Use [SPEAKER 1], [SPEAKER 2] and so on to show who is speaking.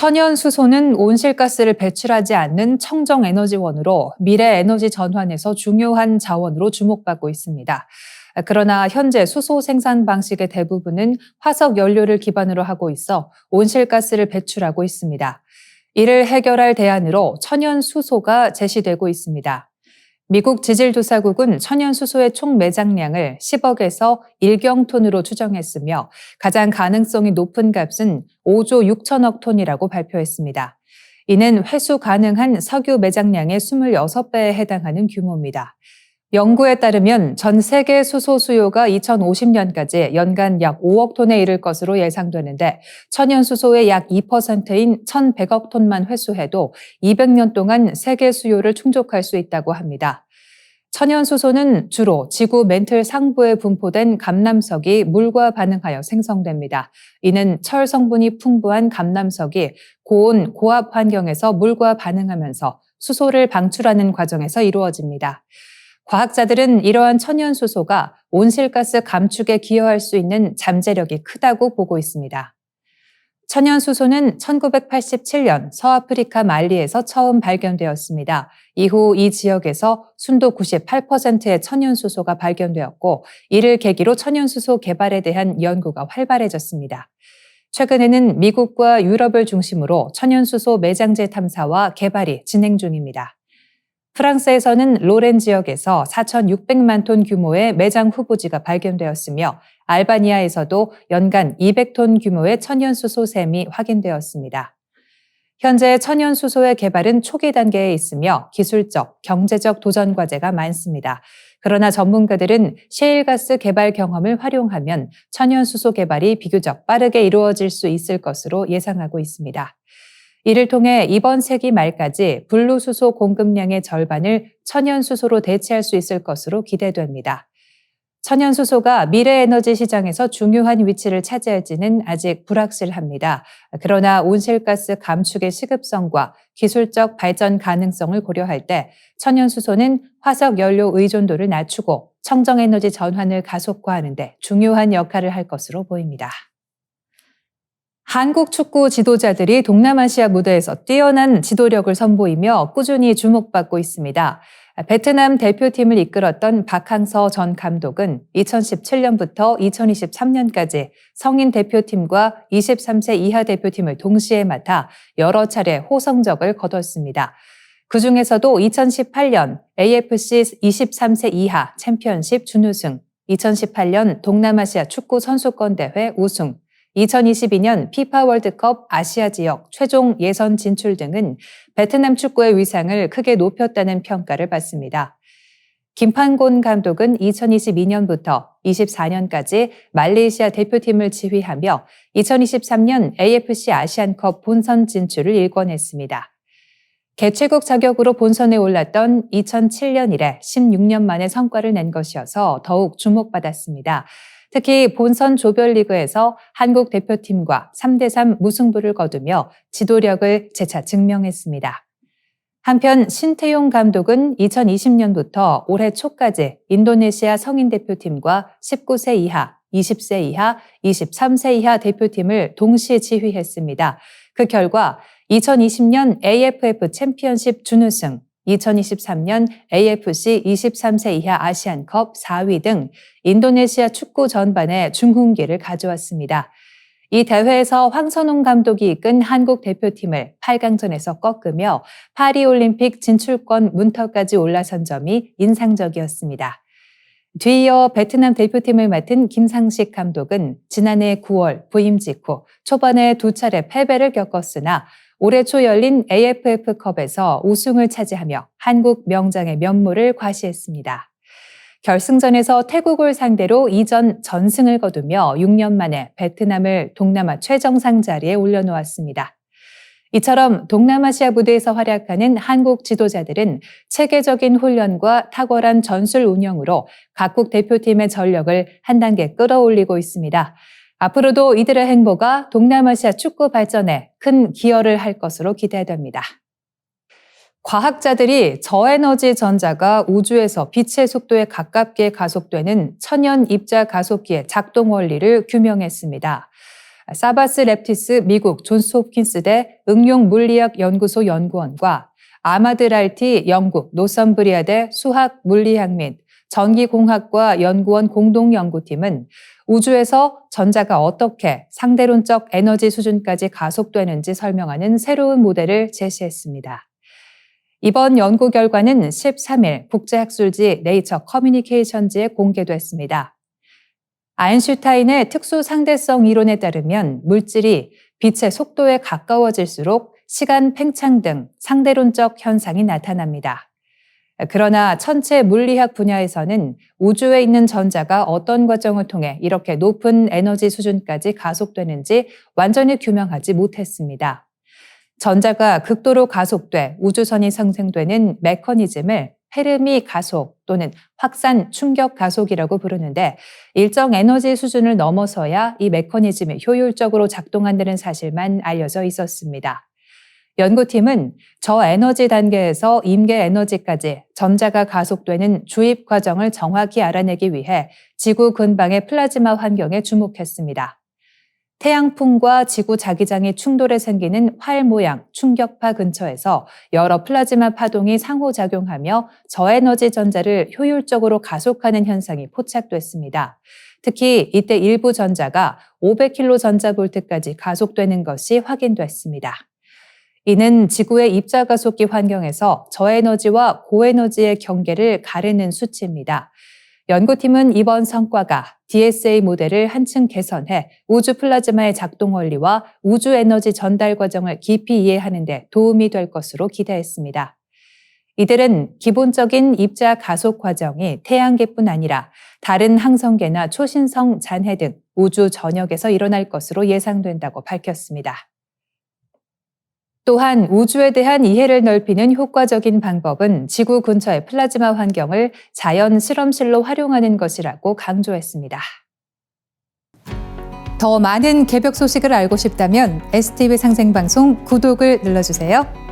[SPEAKER 1] 천연 수소는 온실가스를 배출하지 않는 청정 에너지원으로 미래 에너지 전환에서 중요한 자원으로 주목받고 있습니다. 그러나 현재 수소 생산 방식의 대부분은 화석 연료를 기반으로 하고 있어 온실가스를 배출하고 있습니다. 이를 해결할 대안으로 천연 수소가 제시되고 있습니다. 미국 지질조사국은 천연 수소의 총 매장량을 10억에서 1경톤으로 추정했으며 가장 가능성이 높은 값은 5조 6천억 톤이라고 발표했습니다. 이는 회수 가능한 석유 매장량의 26배에 해당하는 규모입니다. 연구에 따르면 전 세계 수소 수요가 2050년까지 연간 약 5억 톤에 이를 것으로 예상되는데 천연 수소의 약 2%인 1,100억 톤만 회수해도 200년 동안 세계 수요를 충족할 수 있다고 합니다. 천연 수소는 주로 지구 맨틀 상부에 분포된 감남석이 물과 반응하여 생성됩니다. 이는 철 성분이 풍부한 감남석이 고온, 고압 환경에서 물과 반응하면서 수소를 방출하는 과정에서 이루어집니다. 과학자들은 이러한 천연 수소가 온실가스 감축에 기여할 수 있는 잠재력이 크다고 보고 있습니다. 천연 수소는 1987년 서아프리카 말리에서 처음 발견되었습니다. 이후 이 지역에서 순도 98%의 천연 수소가 발견되었고, 이를 계기로 천연 수소 개발에 대한 연구가 활발해졌습니다. 최근에는 미국과 유럽을 중심으로 천연 수소 매장재 탐사와 개발이 진행 중입니다. 프랑스에서는 로렌 지역에서 4,600만 톤 규모의 매장 후보지가 발견되었으며 알바니아에서도 연간 200톤 규모의 천연수소 샘이 확인되었습니다. 현재 천연수소의 개발은 초기 단계에 있으며 기술적, 경제적 도전 과제가 많습니다. 그러나 전문가들은 셰일가스 개발 경험을 활용하면 천연수소 개발이 비교적 빠르게 이루어질 수 있을 것으로 예상하고 있습니다. 이를 통해 이번 세기 말까지 분루수소 공급량의 절반을 천연수소로 대체할 수 있을 것으로 기대됩니다. 천연수소가 미래 에너지 시장에서 중요한 위치를 차지할지는 아직 불확실합니다. 그러나 온실가스 감축의 시급성과 기술적 발전 가능성을 고려할 때 천연수소는 화석 연료 의존도를 낮추고 청정에너지 전환을 가속화하는 데 중요한 역할을 할 것으로 보입니다. 한국 축구 지도자들이 동남아시아 무대에서 뛰어난 지도력을 선보이며 꾸준히 주목받고 있습니다. 베트남 대표팀을 이끌었던 박항서 전 감독은 2017년부터 2023년까지 성인 대표팀과 23세 이하 대표팀을 동시에 맡아 여러 차례 호성적을 거뒀습니다. 그중에서도 2018년 AFC 23세 이하 챔피언십 준우승, 2018년 동남아시아 축구 선수권 대회 우승, 2022년 피파 월드컵 아시아 지역 최종 예선 진출 등은 베트남 축구의 위상을 크게 높였다는 평가를 받습니다. 김판곤 감독은 2022년부터 24년까지 말레이시아 대표팀을 지휘하며 2023년 AFC 아시안컵 본선 진출을 일궈냈습니다. 개최국 자격으로 본선에 올랐던 2007년 이래 16년 만에 성과를 낸 것이어서 더욱 주목받았습니다. 특히 본선 조별리그에서 한국 대표팀과 3대3 무승부를 거두며 지도력을 재차 증명했습니다. 한편 신태용 감독은 2020년부터 올해 초까지 인도네시아 성인 대표팀과 19세 이하, 20세 이하, 23세 이하 대표팀을 동시에 지휘했습니다. 그 결과 2020년 AFF 챔피언십 준우승, 2023년 AFC 23세 이하 아시안컵 4위 등 인도네시아 축구 전반에 중흥기를 가져왔습니다. 이 대회에서 황선홍 감독이 이끈 한국 대표팀을 8강전에서 꺾으며 파리올림픽 진출권 문턱까지 올라선 점이 인상적이었습니다. 뒤이어 베트남 대표팀을 맡은 김상식 감독은 지난해 9월 부임 직후 초반에 2차례 패배를 겪었으나 올해 초 열린 AFF컵에서 우승을 차지하며 한국 명장의 면모를 과시했습니다. 결승전에서 태국을 상대로 2전 전승을 거두며 6년 만에 베트남을 동남아 최정상 자리에 올려놓았습니다. 이처럼 동남아시아 무대에서 활약하는 한국 지도자들은 체계적인 훈련과 탁월한 전술 운영으로 각국 대표팀의 전력을 한 단계 끌어올리고 있습니다. 앞으로도 이들의 행보가 동남아시아 축구 발전에 큰 기여를 할 것으로 기대됩니다. 과학자들이 저에너지 전자가 우주에서 빛의 속도에 가깝게 가속되는 천연 입자 가속기의 작동 원리를 규명했습니다. 사바스 랩티스 미국 존스홉킨스대 응용물리학 연구소 연구원과 아마드 랄티 영국 노썸브리아대 수학 물리학 및 전기공학과 연구원 공동연구팀은 우주에서 전자가 어떻게 상대론적 에너지 수준까지 가속되는지 설명하는 새로운 모델을 제시했습니다. 이번 연구 결과는 13일 국제학술지 네이처 커뮤니케이션즈에 공개됐습니다. 아인슈타인의 특수 상대성 이론에 따르면 물질이 빛의 속도에 가까워질수록 시간 팽창 등 상대론적 현상이 나타납니다. 그러나 천체 물리학 분야에서는 우주에 있는 전자가 어떤 과정을 통해 이렇게 높은 에너지 수준까지 가속되는지 완전히 규명하지 못했습니다. 전자가 극도로 가속돼 우주선이 상생되는 메커니즘을 페르미 가속 또는 확산 충격 가속이라고 부르는데 일정 에너지 수준을 넘어서야 이 메커니즘이 효율적으로 작동한다는 사실만 알려져 있었습니다. 연구팀은 저에너지 단계에서 임계 에너지까지 전자가 가속되는 주입 과정을 정확히 알아내기 위해 지구 근방의 플라즈마 환경에 주목했습니다. 태양풍과 지구 자기장이 충돌해 생기는 활 모양 충격파 근처에서 여러 플라즈마 파동이 상호작용하며 저에너지 전자를 효율적으로 가속하는 현상이 포착됐습니다. 특히 이때 일부 전자가 500kV 전자볼트까지 가속되는 것이 확인됐습니다. 이는 지구의 입자가속기 환경에서 저에너지와 고에너지의 경계를 가르는 수치입니다. 연구팀은 이번 성과가 DSA 모델을 한층 개선해 우주 플라즈마의 작동 원리와 우주 에너지 전달 과정을 깊이 이해하는 데 도움이 될 것으로 기대했습니다. 이들은 기본적인 입자 가속 과정이 태양계뿐 아니라 다른 항성계나 초신성 잔해 등 우주 전역에서 일어날 것으로 예상된다고 밝혔습니다. 또한 우주에 대한 이해를 넓히는 효과적인 방법은 지구 근처의 플라즈마 환경을 자연 실험실로 활용하는 것이라고 강조했습니다. 더 많은 개벽 소식을 알고 싶다면 STV 상생방송 구독을 눌러주세요.